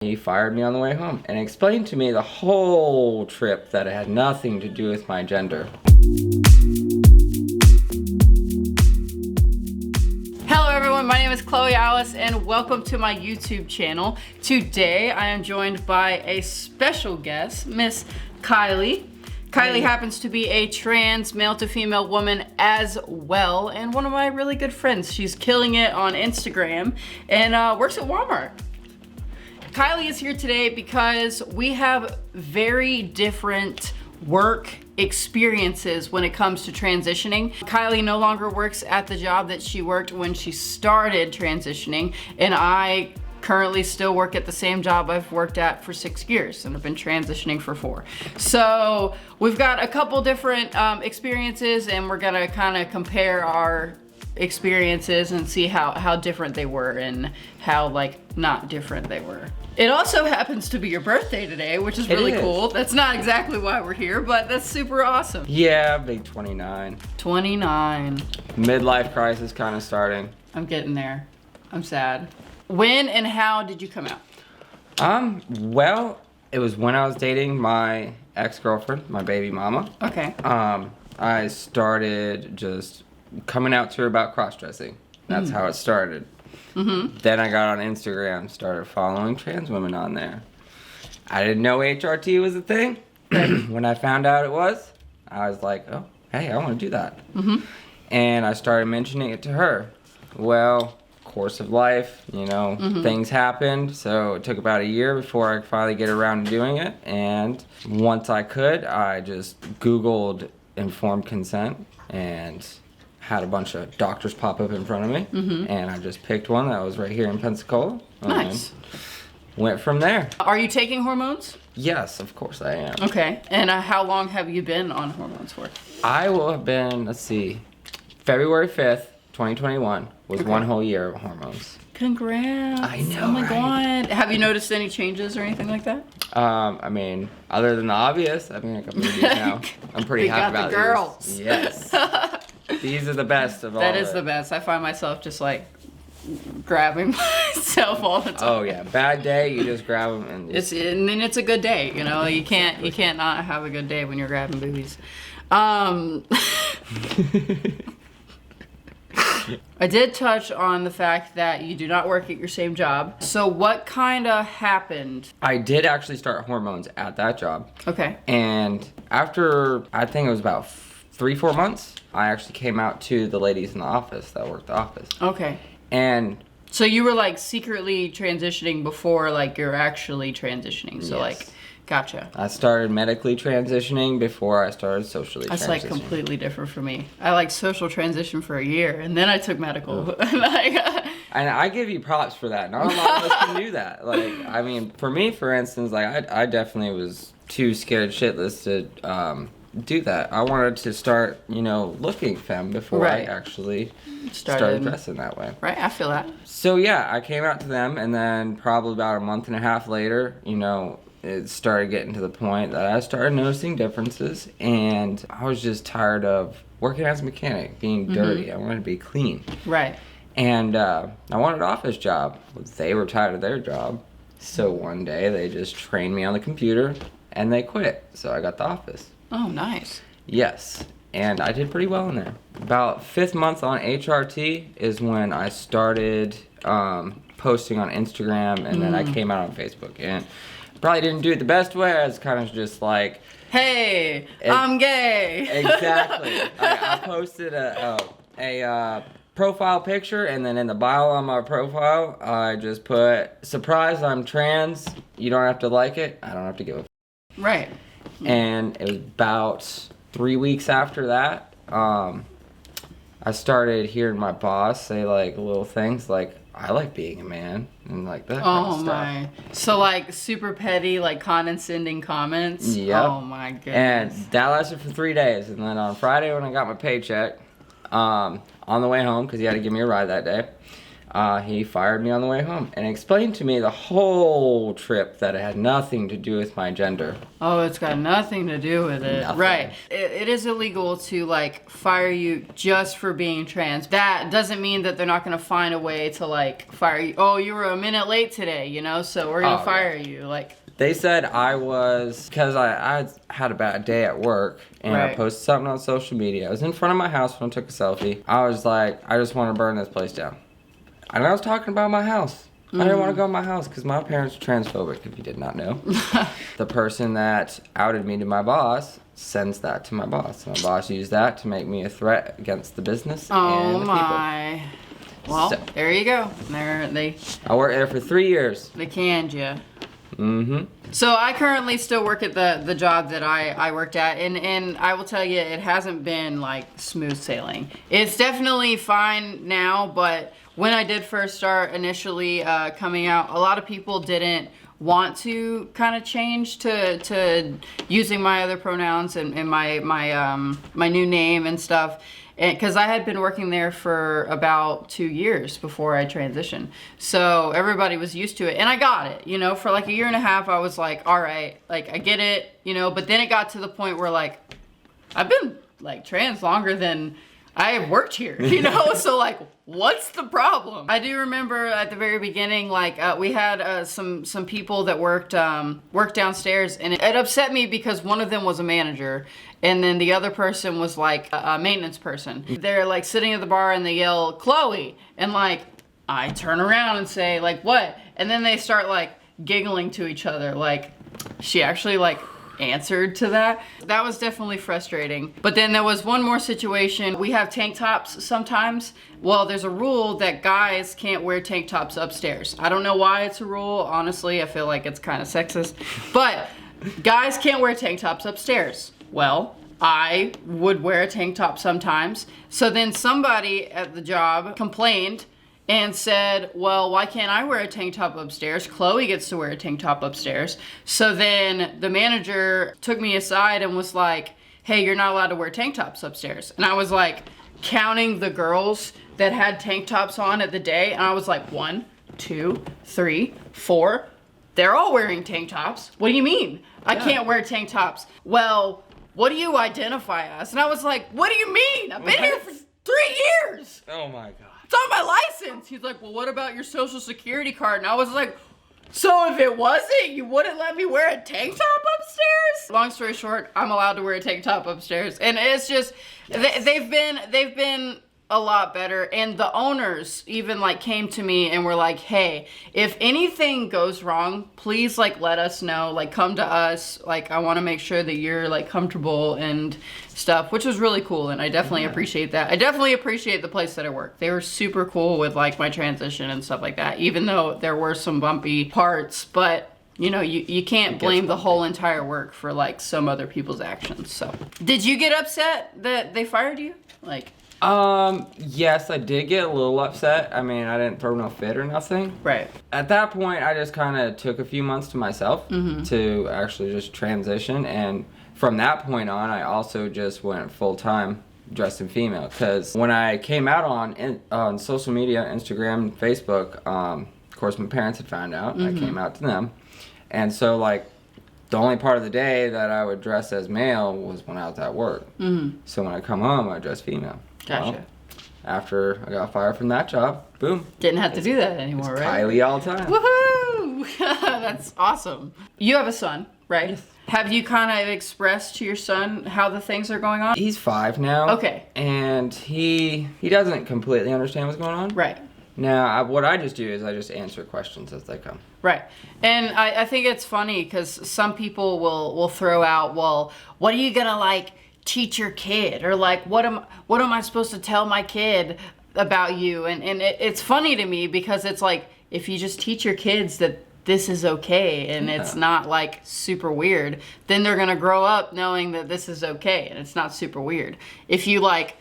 He fired me on the way home and explained to me the whole trip that it had nothing to do with my gender. Hello everyone, my name is Chloe Alice and welcome to my YouTube channel. Today I am joined by a special guest, Miss Kylie. Kylie happens to be a trans male to female woman as well, and one of my really good friends. She's killing it on Instagram and works at Walmart. Kylie is here today because we have very different work experiences when it comes to transitioning. Kylie no longer works at the job that she worked when she started transitioning, and I currently still work at the same job I've worked at for 6 years, and I've been transitioning for 4. So we've got a couple different experiences, and we're gonna kind of compare our experiences and see how different they were and how like not different they were. It also happens to be your birthday today, which is really cool. That's not exactly why we're here, but that's super awesome. Yeah, big 29. 29. Midlife crisis kind of starting. I'm getting there. I'm sad. When and how did you come out? Well, it was when I was dating my ex-girlfriend, my baby mama. Okay. I started just coming out to her about cross-dressing. That's how it started. Then I got on Instagram, started following trans women on there. I didn't know HRT was a thing. When I found out it was, I was like, oh, hey, I want to do that. And I started mentioning it to her. Well, course of life, you know, things happened. So it took about a year before I could finally get around to doing it. And once I could, I just Googled informed consent and had a bunch of doctors pop up in front of me, and I just picked one that was right here in Pensacola. Nice. Went from there. Are you taking hormones? Yes, of course I am. Okay. And how long have you been on hormones for? I will have been, let's see, February 5th, 2021 was one whole year of hormones. Congrats. I know, Oh my right? God. Have you noticed any changes or anything like that? I mean, other than the obvious, I mean, a couple of these now. I'm pretty We happy got about the girls. these. Yes. These are the best of all. That is the best. I find myself just like grabbing myself all the time. Oh yeah, bad day, you just grab them and And then it's a good day, you know. You can't not have a good day when you're grabbing boobies. I did touch on the fact that you do not work at your same job. So what kind of happened? I did actually start hormones at that job. Okay. And after, I think it was about 3-4 months, I actually came out to the ladies in the office that worked the office. Okay. And so you were like secretly transitioning before like you're actually transitioning. So like, gotcha. I started medically transitioning before I started socially transitioning. That's like completely different for me. I like social transition for a year and then I took medical. And I give you props for that. Not a lot of us can do that. Like, I mean, for me, for instance, like I definitely was too scared shitless to do that. I wanted to start, you know, looking femme before I actually started dressing that way. Right, I feel that. So yeah, I came out to them, and then probably about a month and a half later, you know, it started getting to the point that I started noticing differences, and I was just tired of working as a mechanic, being dirty. I wanted to be clean. Right. And I wanted an office job. They were tired of their job. So one day they just trained me on the computer and they quit. So I got the office. Oh, nice. Yes. And I did pretty well in there. About 5th month on HRT is when I started posting on Instagram, and then I came out on Facebook. And probably didn't do it the best way. I was kind of just like, hey, I'm gay. Exactly. I posted a profile picture, and then in the bio on my profile, I just put, surprise, I'm trans. You don't have to like it. I don't have to give a f. Right. And it was about 3 weeks after that, I started hearing my boss say like little things like, I like being a man, and like that kind of stuff. My. So like super petty, like condescending comments? Yep. Oh my goodness. And that lasted for 3 days. And then on Friday when I got my paycheck, on the way home, because he had to give me a ride that day, he fired me on the way home and explained to me the whole trip that it had nothing to do with my gender. Oh, it's got nothing to do with it. Nothing. Right. It is illegal to like fire you just for being trans. That doesn't mean that they're not going to find a way to like fire you. Oh, you were a minute late today, you know, so we're going to fire you. Like, they said I was, because I had a bad day at work, and I posted something on social media. I was in front of my house when I took a selfie. I was like, I just want to burn this place down. And I was talking about my house. I didn't want to go in my house because my parents are transphobic, if you did not know. The person that outed me to my boss sends that to my boss. My boss used that to make me a threat against the business and the people. Oh my. Well, so, there you go. I worked there for 3 years. They canned you. Mm-hmm. So I currently still work at the job that I worked at, and I will tell you, it hasn't been like smooth sailing. It's definitely fine now, but when I did first start initially coming out, a lot of people didn't want to kind of change to using my other pronouns and my new name and stuff. Because I had been working there for about 2 years before I transitioned. So everybody was used to it. And I got it, you know, for like a year and a half, I was like, all right, like I get it, you know, but then it got to the point where like, I've been like trans longer than I have worked here, you know? So like, what's the problem? I do remember at the very beginning, like we had some people that worked downstairs, and it upset me because one of them was a manager, and then the other person was like a maintenance person. They're like sitting at the bar and they yell, "Chloe," and like I turn around and say like, "What?" And then they start like giggling to each other, like she actually like answered to that. That was definitely frustrating. But then there was one more situation. We have tank tops sometimes. Well, there's a rule that guys can't wear tank tops upstairs. I don't know why it's a rule. Honestly, I feel like it's kind of sexist. But guys can't wear tank tops upstairs. Well, I would wear a tank top sometimes. So then somebody at the job complained and said, well, why can't I wear a tank top upstairs? Chloe gets to wear a tank top upstairs. So then the manager took me aside and was like, hey, you're not allowed to wear tank tops upstairs. And I was like counting the girls that had tank tops on at the day. And I was like, 1, 2, 3, 4. They're all wearing tank tops. What do you mean? I can't wear tank tops. Well, what do you identify as? And I was like, what do you mean? I've been here for 3 years. Oh my God. It's on my license. He's like, well, what about your social security card? And I was like, so if it wasn't, you wouldn't let me wear a tank top upstairs? Long story short, I'm allowed to wear a tank top upstairs. And it's just, they've been a lot better. And the owners even like came to me and were like, hey, if anything goes wrong, please like let us know, like come to us. Like I want to make sure that you're like comfortable and stuff, which was really cool. And I definitely appreciate that. I definitely appreciate the place that I work. They were super cool with like my transition and stuff like that, even though there were some bumpy parts, but you know, you can't blame the whole entire work for like some other people's actions. So did you get upset that they fired you? Like, yes, I did get a little upset. I mean, I didn't throw no fit or nothing. Right. At that point, I just kind of took a few months to myself to actually just transition. And from that point on, I also just went full-time dressed in female. Because when I came out on social media, Instagram, Facebook, of course, my parents had found out. I came out to them. And so, like, the only part of the day that I would dress as male was when I was at work. So when I come home, I dress female. Gotcha. Well, after I got fired from that job, boom. Didn't have to do that anymore, right? Kylie all the time. Woohoo! That's awesome. You have a son, right? Yes. Have you kind of expressed to your son how the things are going on? He's 5 now. Okay. And he doesn't completely understand what's going on. Right. Now, what I just do is I just answer questions as they come. Right. And I think it's funny because some people will throw out, well, what are you going to like teach your kid? Or like, what am I supposed to tell my kid about you? And it's funny to me because it's like, if you just teach your kids that this is okay and it's not like super weird, then they're going to grow up knowing that this is okay and it's not super weird. If you like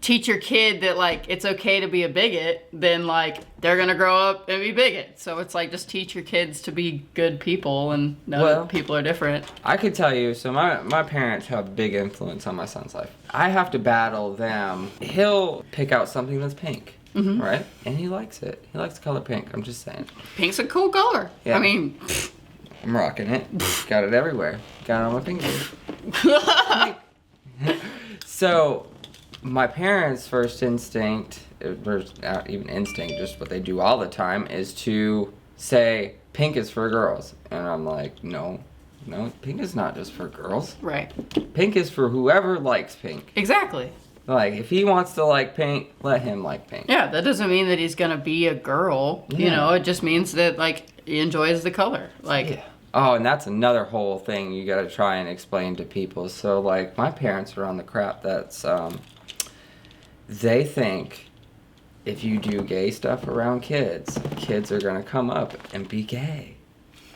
teach your kid that like it's okay to be a bigot, then like they're gonna grow up and be bigots. So it's like just teach your kids to be good people and know that people are different. I could tell you, so my parents have a big influence on my son's life. I have to battle them. He'll pick out something that's pink. right? And he likes it. He likes the color pink. I'm just saying. Pink's a cool color. Yeah. I mean, I'm rocking it. Got it everywhere. Got it on my fingers. So, my parents' first instinct, or not even instinct, just what they do all the time, is to say pink is for girls. And I'm like, no, pink is not just for girls. right. Pink is for whoever likes pink. Exactly. Like, if he wants to like pink, let him like pink. Yeah, that doesn't mean that he's gonna be a girl. You Yeah. know, it just means that like he enjoys the color. Like, Yeah. Oh, and that's another whole thing you gotta try and explain to people. So, like, my parents are on the crap that's, they think if you do gay stuff around kids, kids are gonna come up and be gay.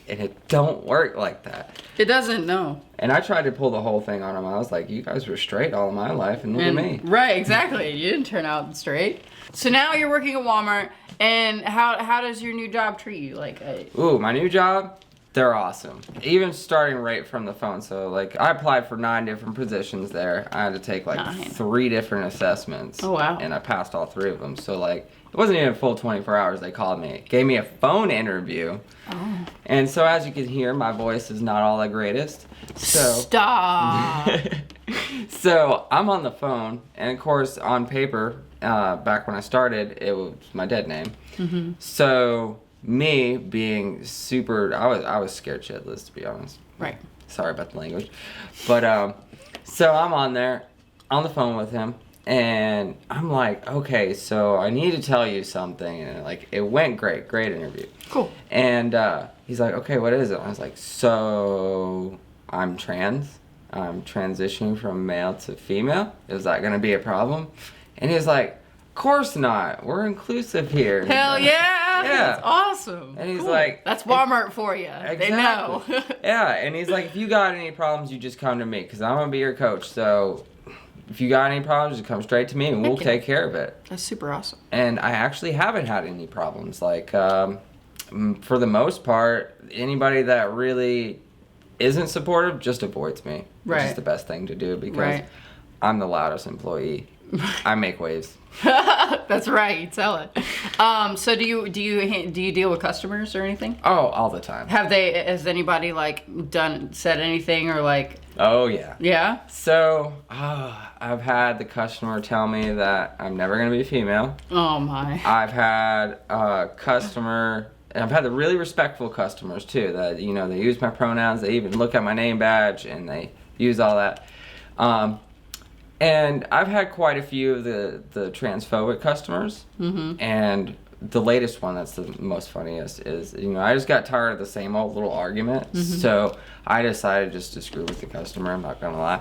And it don't work like that. it doesn't. No. And I tried to pull the whole thing on them. I was like, you guys were straight all of my life, and look at me. Right. Exactly. You didn't turn out straight. So now you're working at Walmart, and how does your new job treat you? Like, Ooh, my new job, they're awesome. Even starting right from the phone. So, like, I applied for 9 different positions there. I had to take, like, 9. 3 different assessments. Oh, wow. And I passed all 3 of them. So, like, it wasn't even a full 24 hours they called me. Gave me a phone interview. oh. And so, as you can hear, my voice is not all the greatest. So, Stop. so I'm on the phone. And, of course, on paper, back when I started, it was my dead name. Mm-hmm. So... me being super, I was scared shitless, to be honest. Right. Sorry about the language. But, so I'm on there, on the phone with him, and I'm like, okay, so I need to tell you something. And, like, it went great interview. Cool. And, he's like, okay, what is it? I was like, so I'm trans. I'm transitioning from male to female. Is that going to be a problem? And he's like, of course not. We're inclusive here. Hell yeah. Yeah. That's awesome. And he's Cool. like, that's Walmart for you. They know. Exactly. Yeah, and he's like, if you got any problems, you just come to me, because I'm going to be your coach. So if you got any problems, just come straight to me, and we'll take care of it. That's super awesome. And I actually haven't had any problems. Like, for the most part, anybody that really isn't supportive just avoids me. Which Right. is the best thing to do, because Right. I'm the loudest employee. I make waves. That's right. You tell it. So do you deal with customers or anything? Oh, all the time. Has anybody like said anything or like? Oh, yeah. Yeah. So, I've had the customer tell me that I'm never going to be female. Oh my. I've had a customer, and I've had the really respectful customers too, that, you know, they use my pronouns, they even look at my name badge, and they use all that. And I've had quite a few of the transphobic customers, and the latest one that's the most funniest is, you know, I just got tired of the same old little argument, so I decided just to screw with the customer, I'm not gonna lie.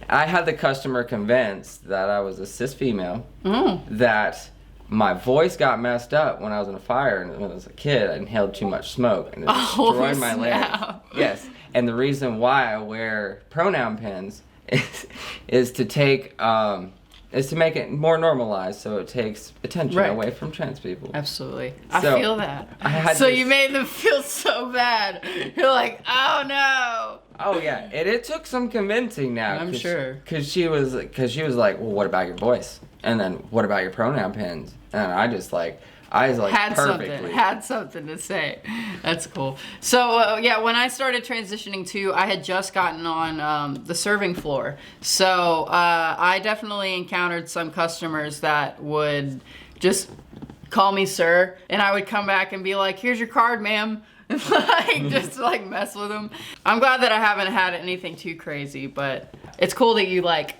I had the customer convinced that I was a cis female, that my voice got messed up when I was in a fire, and when I was a kid, I inhaled too much smoke, and it destroyed my larynx. snap. Yes, and the reason why I wear pronoun pins is to make it more normalized, so it takes attention Right. away from trans people. Absolutely. I So, feel that. I had So this- you made them feel so bad. You're like, oh no. Oh yeah, and it took some convincing now. I'm sure. Because she was like, well, what about your voice? And then what about your pronoun pins? And I was like perfectly. Had something to say. That's cool. So yeah, when I started transitioning too, I had just gotten on the serving floor. So I definitely encountered some customers that would just call me sir, and I would come back and be like, here's your card, ma'am. Like, just to like mess with them. I'm glad that I haven't had anything too crazy, but it's cool that you like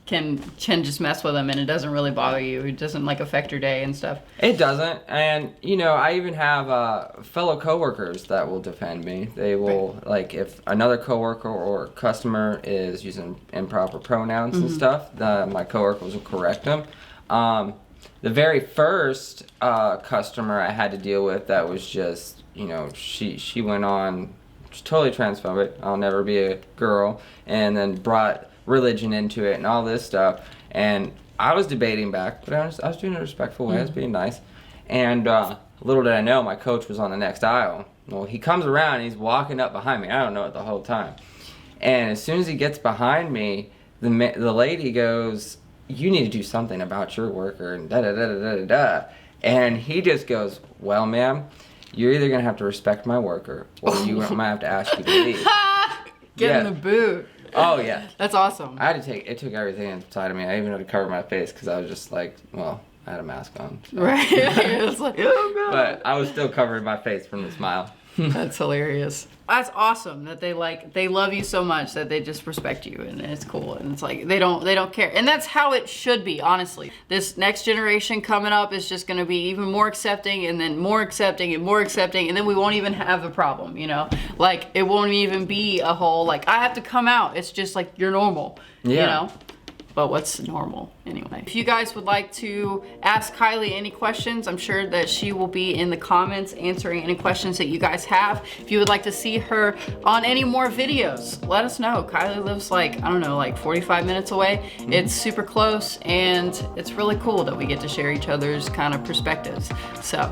can just mess with them and it doesn't really bother you. It doesn't like affect your day and stuff. It doesn't, and you know, I even have fellow coworkers that will defend me. They will, like, if another coworker or customer is using improper pronouns and stuff, my coworkers will correct them. The very first customer I had to deal with that was just, you know, she went on, she's totally transphobic, I'll never be a girl, and then brought religion into it and all this stuff, and I was debating back, but I was doing it in a respectful way. I was being nice, and little did I know my coach was on the next aisle. Well, he comes around and he's walking up behind me. I don't know it the whole time, and as soon as he gets behind me, the lady goes, you need to do something about your worker and da da da da da da. And he just goes, well, ma'am, you're either going to have to respect my worker or you might have to ask you to leave. Get in the boot. Oh, yeah. That's awesome. It took everything inside of me. I even had to cover my face because I was just like, well, I had a mask on. So. Right. It's like, oh, God. But I was still covering my face from the smile. That's hilarious. That's awesome that they love you so much that they just respect you, and it's cool, and it's like they don't care, and that's how it should be, honestly. This next generation coming up is just going to be even more accepting, and then more accepting and more accepting, and then we won't even have a problem, you know, like it won't even be a whole like I have to come out. It's just like you're normal, you know. But what's normal anyway? If you guys would like to ask Kylie any questions, I'm sure that she will be in the comments answering any questions that you guys have. If you would like to see her on any more videos, let us know. Kylie lives like, I don't know, like 45 minutes away. It's super close, and it's really cool that we get to share each other's kind of perspectives. So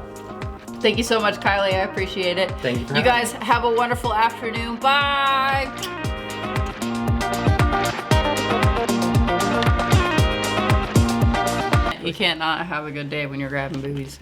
thank you so much, Kylie. I appreciate it. Thank you for You guys have a wonderful afternoon. Bye. You can't not have a good day when you're grabbing boobies.